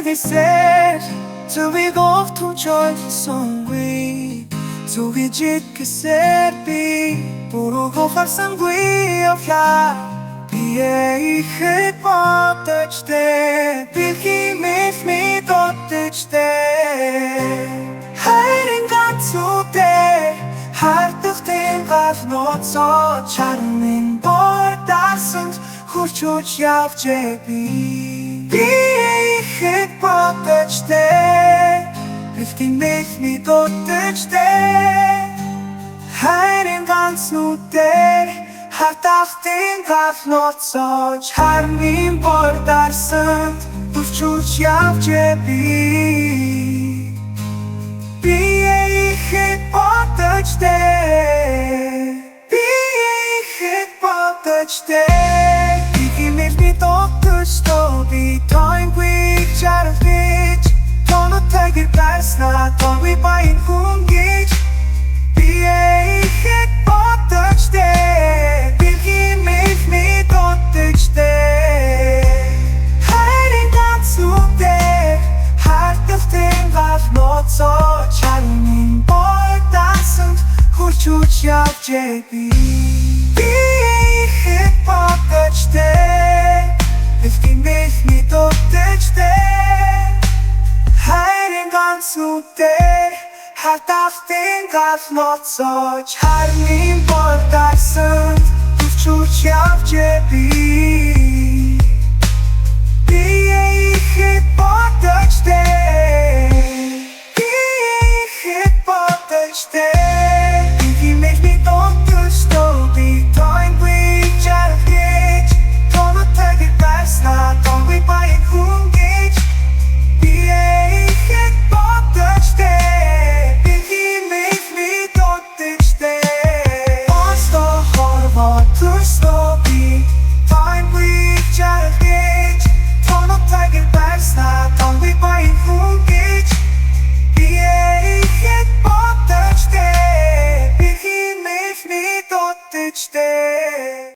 висиш, тобі говту чорті сонгви, тобі джитки серпі, пурого фарсангви ов'я, піє і хит потечте, білки міфмі дотечте. Хайрінга цуте, хартихтинга в ноцо, чарнин бортасунт, хурчуч я в джебі. Піє і хит потечте, білки міфмі дотечте. Хайрінга цуте, хартихтинга в ноцо, чарнин бортасунт, хурчуч я в джебі. Піє і хит потечте, піє і хит потечте. Білки міфмі дотечте, тобі тойнгвік чарвіч, тону тегір персна, тобі паїн хунгіч. Піє і хит потечте, білки міфмі дотечте. Хайрінга цуте, хартихтинга в ноцо, чарнин бортасунт, хурчуч я в джебі. Піє і хит потечте, білки міфмі дотечте. Хайрінга цуте, хартихтинга в ноцо, чарнин бортасунт, хурчуч я в джебі.